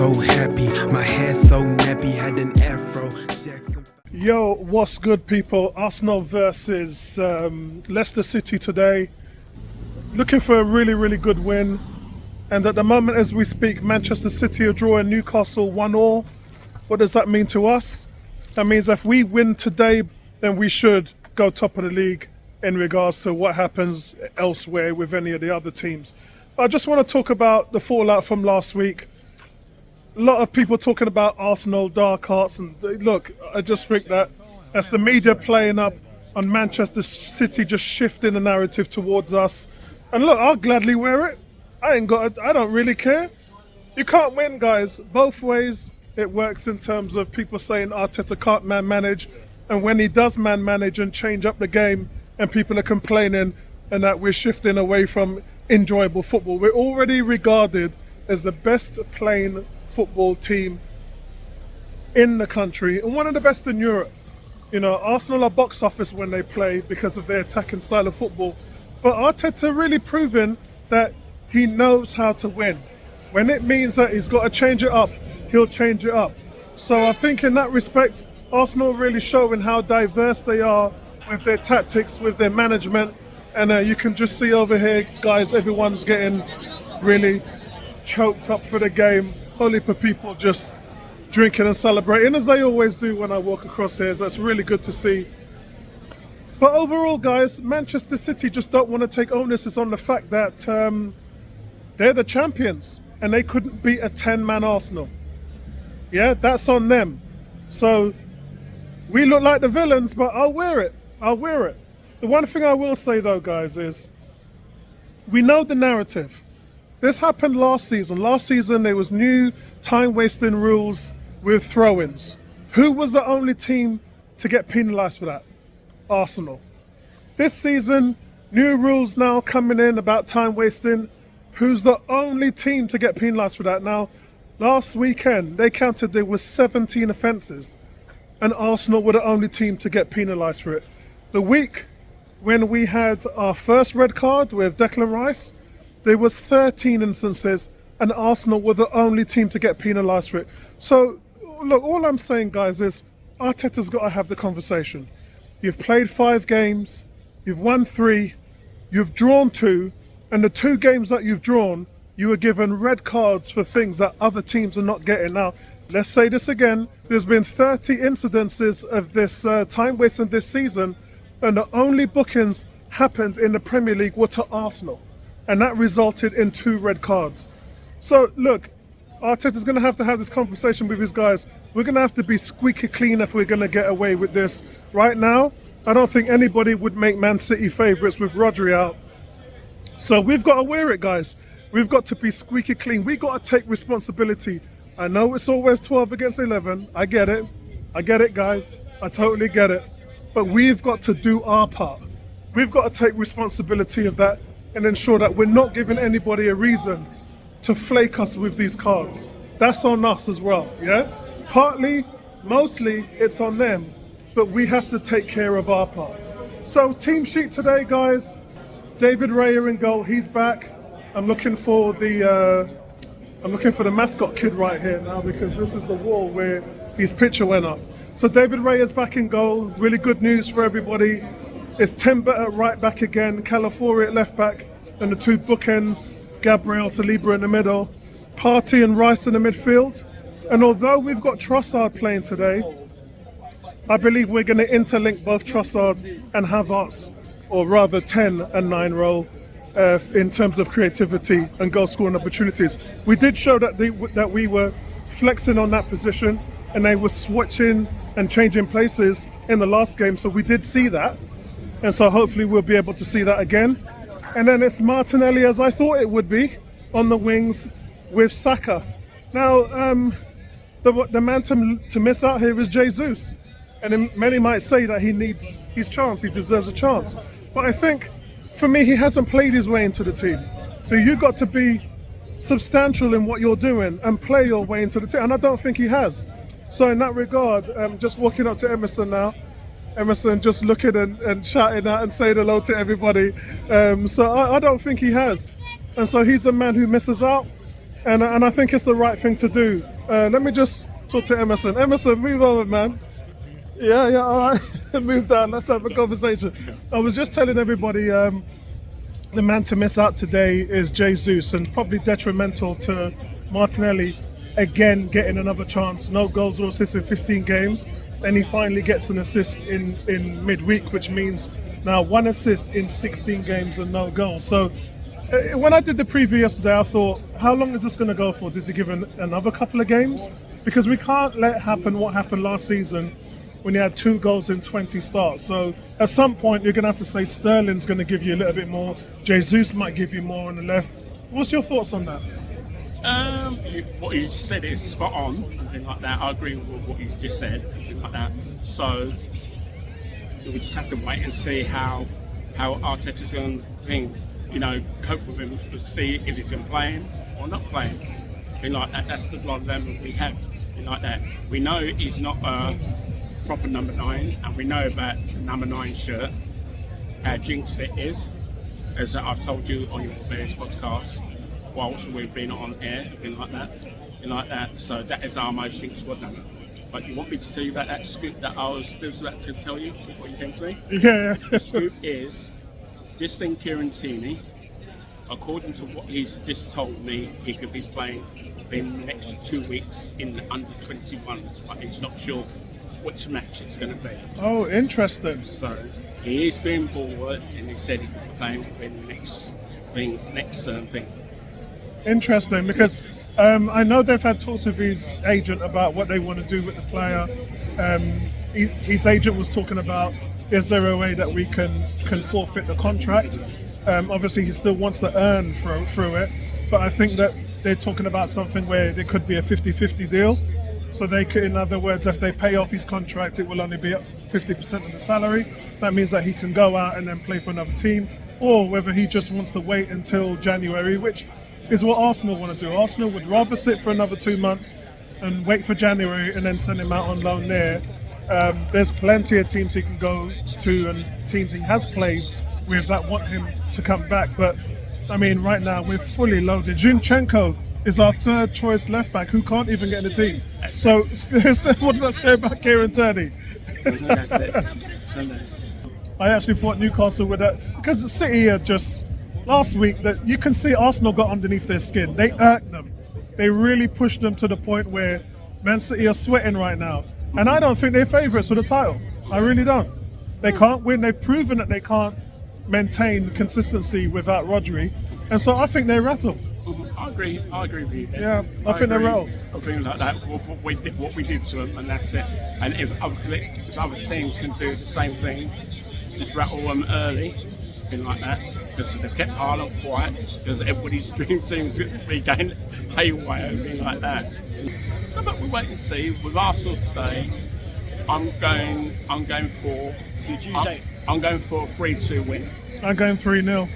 so happy, my hair so nappy, had an afro. Yo, what's good, people? Arsenal versus Leicester City today. Looking for a really good win. And at the moment as we speak, Manchester City are drawing Newcastle 1-1. What does that mean to us? That means if we win today, then we should go top of the league in regards to what happens elsewhere with any of the other teams. But I just want to talk about the fallout from last week. A lot of people talking about Arsenal, dark arts, and look, I just think that that's the media playing up on Manchester City, just shifting the narrative towards us. And look, I'll gladly wear it. I don't really care. You can't win, guys. Both ways it works in terms of people saying Arteta can't man-manage, and when he does man-manage and change up the game, and people are complaining and that we're shifting away from enjoyable football. We're already regarded as the best playing football team in the country and one of the best in Europe. You know, Arsenal are box office when they play because of their attacking style of football, but Arteta really proven that he knows how to win. When it means that he's got to change it up, he'll change it up. So I think in that respect, Arsenal really showing how diverse they are with their tactics, with their management, and you can just see over here, guys, everyone's getting really choked up for the game. Only for people just drinking and celebrating, as they always do when I walk across here, so that's really good to see. But overall, guys, Manchester City just don't want to take onus on the fact that they're the champions and they couldn't beat a 10-man Arsenal. Yeah, that's on them. So we look like the villains, but I'll wear it. I'll wear it. The one thing I will say though, guys, is we know the narrative. This happened last season. Last season, there was new time-wasting rules with throw-ins. Who was the only team to get penalised for that? Arsenal. This season, new rules now coming in about time-wasting. Who's the only team to get penalised for that? Now, last weekend, they counted there was 17 offences, and Arsenal were the only team to get penalised for it. The week when we had our first red card with Declan Rice, there was 13 instances and Arsenal were the only team to get penalised for it. So, look, all I'm saying, guys, is Arteta's got to have the conversation. You've played 5 games, you've won 3, you've drawn 2, and the 2 games that you've drawn, you were given red cards for things that other teams are not getting. Now, let's say this again, there's been 30 incidences of this time wasting this season, and the only bookings happened in the Premier League were to Arsenal. And that resulted in 2 red cards. So look, Arteta's going to have this conversation with his guys. We're going to have to be squeaky clean if we're going to get away with this. Right now, I don't think anybody would make Man City favourites with Rodri out. So we've got to wear it, guys. We've got to be squeaky clean. We've got to take responsibility. I know it's always 12 against 11. I get it. I get it, guys. I totally get it. But we've got to do our part. We've got to take responsibility of that and ensure that we're not giving anybody a reason to flake us with these cards. That's on us as well, yeah? Partly, mostly, it's on them, but we have to take care of our part. So, team sheet today, guys. David Raya in goal, he's back. I'm looking for the mascot kid right here now, because this is the wall where his picture went up. So David Raya's back in goal. Really good news for everybody. It's Timber at right back again, Calafiori at left back, and the 2 bookends, Gabriel, Saliba in the middle, Partey and Rice in the midfield. And although we've got Trossard playing today, I believe we're going to interlink both Trossard and Havertz, or rather 10 and 9 role, in terms of creativity and goal scoring opportunities. We did show that we were flexing on that position, and they were switching and changing places in the last game, so we did see that. And so hopefully we'll be able to see that again. And then it's Martinelli, as I thought it would be, on the wings with Saka. Now, the man to miss out here is Jesus. And then many might say that he needs his chance, he deserves a chance. But I think, for me, he hasn't played his way into the team. So you've got to be substantial in what you're doing and play your way into the team. And I don't think he has. So in that regard, just walking up to Emerson now, Emerson just looking and shouting out and saying hello to everybody. So I don't think he has. And so he's the man who misses out. And I think it's the right thing to do. Let me just talk to Emerson. Emerson, move over, man. Yeah, all right. Move down. Let's have a conversation. I was just telling everybody the man to miss out today is Jesus, and probably detrimental to Martinelli again getting another chance. No goals or assists in 15 games, and he finally gets an assist in midweek, which means now 1 assist in 16 games and no goals. So when I did the preview yesterday, I thought, how long is this going to go for? Does he give another couple of games? Because we can't let happen what happened last season when he had 2 goals in 20 starts. So at some point, you're going to have to say Sterling's going to give you a little bit more. Jesus might give you more on the left. What's your thoughts on that? What you said is spot on, and things like that. I agree with what you just said, and things like that. So we just have to wait and see how Arteta's going to cope with him, to see if he's in playing or not playing. Things like that. That's the dilemma we have. Things like that. We know he's not a proper number 9, and we know about the number 9 shirt, how jinxed it is, as I've told you on your various podcasts, whilst we've been on air, things like that. So that is our most jinxed squad number. But you want me to tell you about that scoop that I was about to tell you before you came to me? Yeah. The scoop is, this thing Kieran, according to what he's just told me, he could be playing in the next 2 weeks in the under 21s, but he's not sure which match it's going to be. Oh, interesting. So he is being bored, and he said he could be playing in the next thing. Interesting, because I know they've had talks with his agent about what they want to do with the player. His agent was talking about, is there a way that we can forfeit the contract? Obviously, he still wants to earn through it, but I think that they're talking about something where there could be a 50-50 deal. So they could, in other words, if they pay off his contract, it will only be 50% of the salary. That means that he can go out and then play for another team, or whether he just wants to wait until January, which is what Arsenal want to do. Arsenal would rather sit for another 2 months and wait for January and then send him out on loan there. There's plenty of teams he can go to and teams he has played with that want him to come back. But I mean, right now we're fully loaded. Zinchenko is our 3rd choice left back who can't even get in the team. So what does that say about Kieran Tierney? That's it. I actually thought Newcastle would, because the City are just, last week, that you can see Arsenal got underneath their skin. They irked them. They really pushed them to the point where Man City are sweating right now. And I don't think they're favourites for the title. I really don't. They can't win. They've proven that they can't maintain consistency without Rodri. And so I think they're rattled. I agree with you. Yeah, I think they're rattled. I think like that, what we did to them, and that's it. And if other teams can do the same thing, just rattle them early, thing like that, because they've kept Ireland quiet, because everybody's dream team's going to be going haywire, thing like that. So, but we wait and see. With Arsenal today, I'm going for I'm going for a 3-2 win. I'm going 3-0.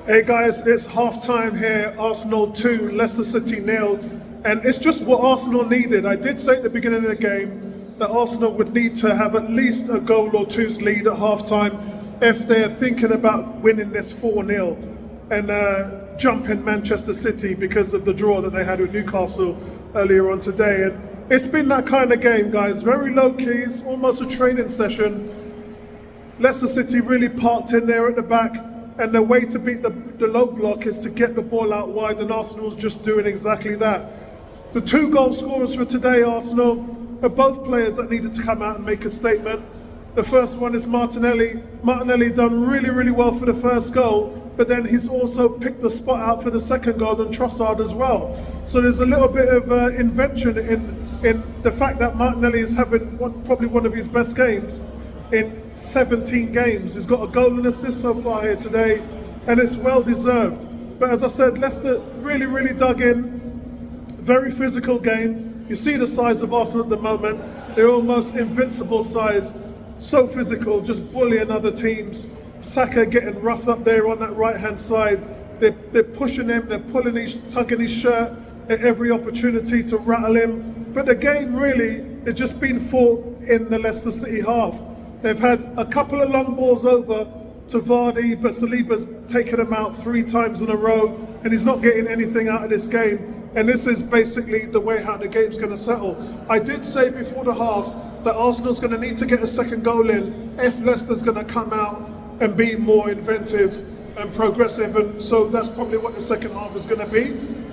Hey guys, it's half time here. Arsenal 2, Leicester City 0. And it's just what Arsenal needed. I did say at the beginning of the game that Arsenal would need to have at least a goal or two's lead at half time if they're thinking about winning this 4-0 and jumping Manchester City because of the draw that they had with Newcastle earlier on today. And it's been that kind of game, guys. Very low key. It's almost a training session. Leicester City really parked in there at the back. And the way to beat the low block is to get the ball out wide, and Arsenal's just doing exactly that. The 2 goal scorers for today, Arsenal, are both players that needed to come out and make a statement. The first one is Martinelli. Martinelli done really, really well for the first goal, but then he's also picked the spot out for the second goal, and Trossard as well. So there's a little bit of invention in the fact that Martinelli is having probably one of his best games in 17 games. He's got a goal and assist so far here today, and it's well deserved. But as I said, Leicester really, really dug in. Very physical game. You see the size of Arsenal at the moment. They're almost invincible size. So physical, just bullying other teams. Saka getting roughed up there on that right-hand side. They're pushing him, they're tugging his shirt at every opportunity to rattle him. But the game really has just been fought in the Leicester City half. They've had a couple of long balls over to Vardy, but Saliba's taken him out 3 times in a row, and he's not getting anything out of this game. And this is basically the way how the game's going to settle. I did say before the half that Arsenal's going to need to get a second goal in if Leicester's going to come out and be more inventive and progressive, and so that's probably what the second half is going to be.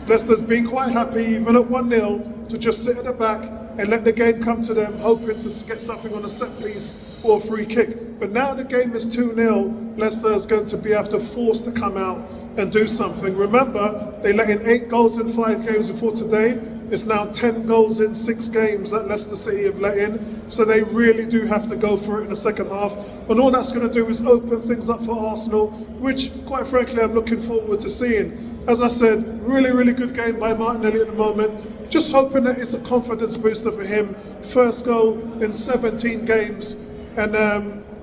Leicester's been quite happy, even at 1-0, to just sit at the back and let the game come to them, hoping to get something on a set piece or a free kick. But now the game is 2-0, Leicester is going to be after forced to come out and do something. Remember, they let in 8 goals in 5 games before today. It's now 10 goals in 6 games that Leicester City have let in. So they really do have to go for it in the second half. And all that's going to do is open things up for Arsenal, which, quite frankly, I'm looking forward to seeing. As I said, really, really good game by Martinelli at the moment. Just hoping that it's a confidence booster for him. First goal in 17 games. And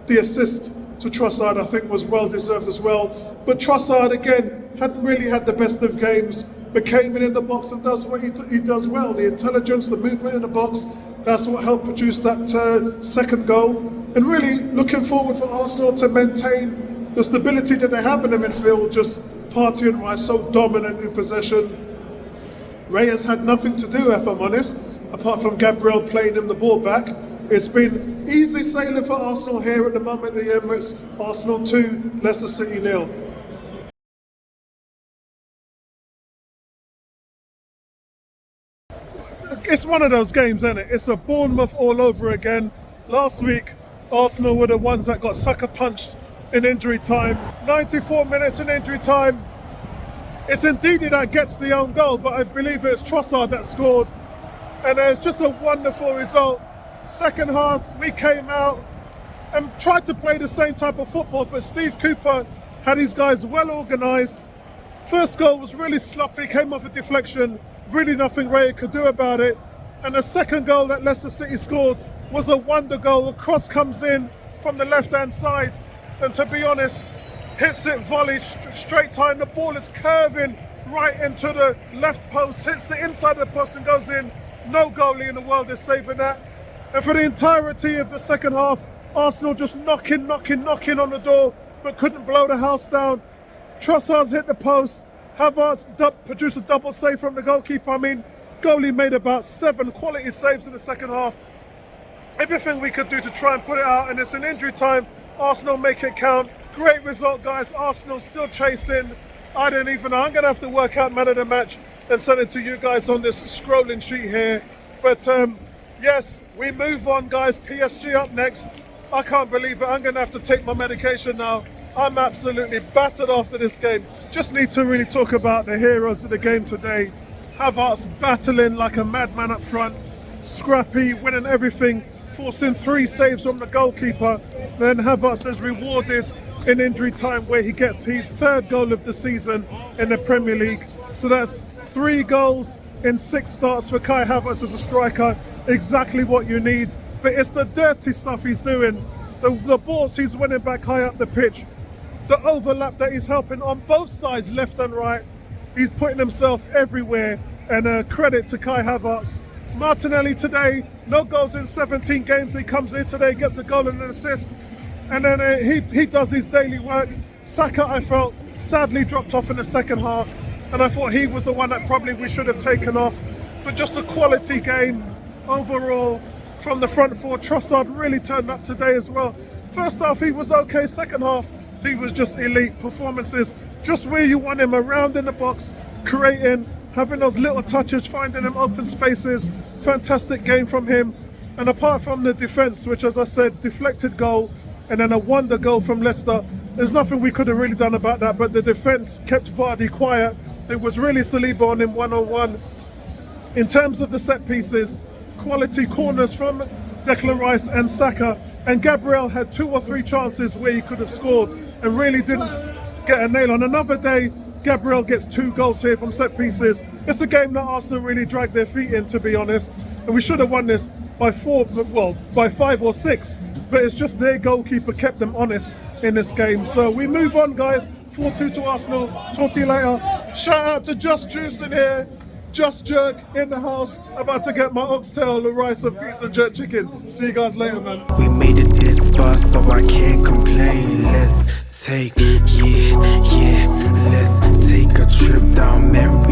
the assist to Trossard, I think, was well deserved as well. But Trossard, again, hadn't really had the best of games, but came in the box and does what he does well. The intelligence, the movement in the box, that's what helped produce that second goal. And really looking forward for Arsenal to maintain the stability that they have in the midfield, just partying while so dominant in possession. Reyes had nothing to do, if I'm honest, apart from Gabriel playing him the ball back. It's been easy sailing for Arsenal here at the moment, the Emirates. Arsenal 2, Leicester City 0. It's one of those games, isn't it? It's a Bournemouth all over again. Last week, Arsenal were the ones that got sucker punched in injury time. 94 minutes in injury time. It's Ndidi that gets the own goal, but I believe it's Trossard that scored. And it's just a wonderful result. Second half, we came out and tried to play the same type of football, but Steve Cooper had his guys well organised. First goal was really sloppy, came off a deflection, really nothing Ray could do about it. And the second goal that Leicester City scored was a wonder goal. A cross comes in from the left-hand side, and to be honest, hits it volley straight time. The ball is curving right into the left post, hits the inside of the post and goes in. No goalie in the world is saving that. And for the entirety of the second half, Arsenal just knocking on the door, but couldn't blow the house down. Trossard's hit the post. Havertz produced a double save from the goalkeeper. I mean, goalie made about 7 quality saves in the second half. Everything we could do to try and put it out, and it's an injury time. Arsenal make it count. Great result, guys. Arsenal still chasing. I don't even know. I'm going to have to work out man of the match and send it to you guys on this scrolling sheet here. But yes, we move on, guys. PSG up next. I can't believe it. I'm going to have to take my medication now. I'm absolutely battered after this game. Just need to really talk about the heroes of the game today. Havertz battling like a madman up front. Scrappy, winning everything, forcing 3 saves from the goalkeeper. Then Havertz is rewarded in injury time where he gets his 3rd goal of the season in the Premier League. So that's 3 goals in 6 starts for Kai Havertz as a striker. Exactly what you need. But it's the dirty stuff he's doing. The balls he's winning back high up the pitch. The overlap that he's helping on both sides, left and right. He's putting himself everywhere. And credit to Kai Havertz. Martinelli today, no goals in 17 games. He comes in today, gets a goal and an assist. And then he does his daily work. Saka, I felt, sadly dropped off in the second half. And I thought he was the one that probably we should have taken off. But just a quality game overall from the front four. Trossard really turned up today as well. First half he was okay, second half he was just elite performances. Just where you want him, around in the box, creating, having those little touches, finding them open spaces. Fantastic game from him. And apart from the defence, which as I said, deflected goal, and then a wonder goal from Leicester, there's nothing we could have really done about that, but the defence kept Vardy quiet. It was really Saliba on him one-on-one. In terms of the set pieces, quality corners from Declan Rice and Saka, and Gabriel had 2 or 3 chances where he could have scored and really didn't get a nail on. Another day, Gabriel gets 2 goals here from set pieces. It's a game that Arsenal really dragged their feet in, to be honest, and we should have won this by 5 or 6, but it's just their goalkeeper kept them honest in this game. So we move on, guys. 4-2 to Arsenal. Talk to you later. Shout out to Just Juice in here. Just Jerk in the house. About to get my oxtail, the rice and peas and jerk chicken. See you guys later, man. We made it this far, so I can't complain. Let's Take, yeah, let's take a trip down memory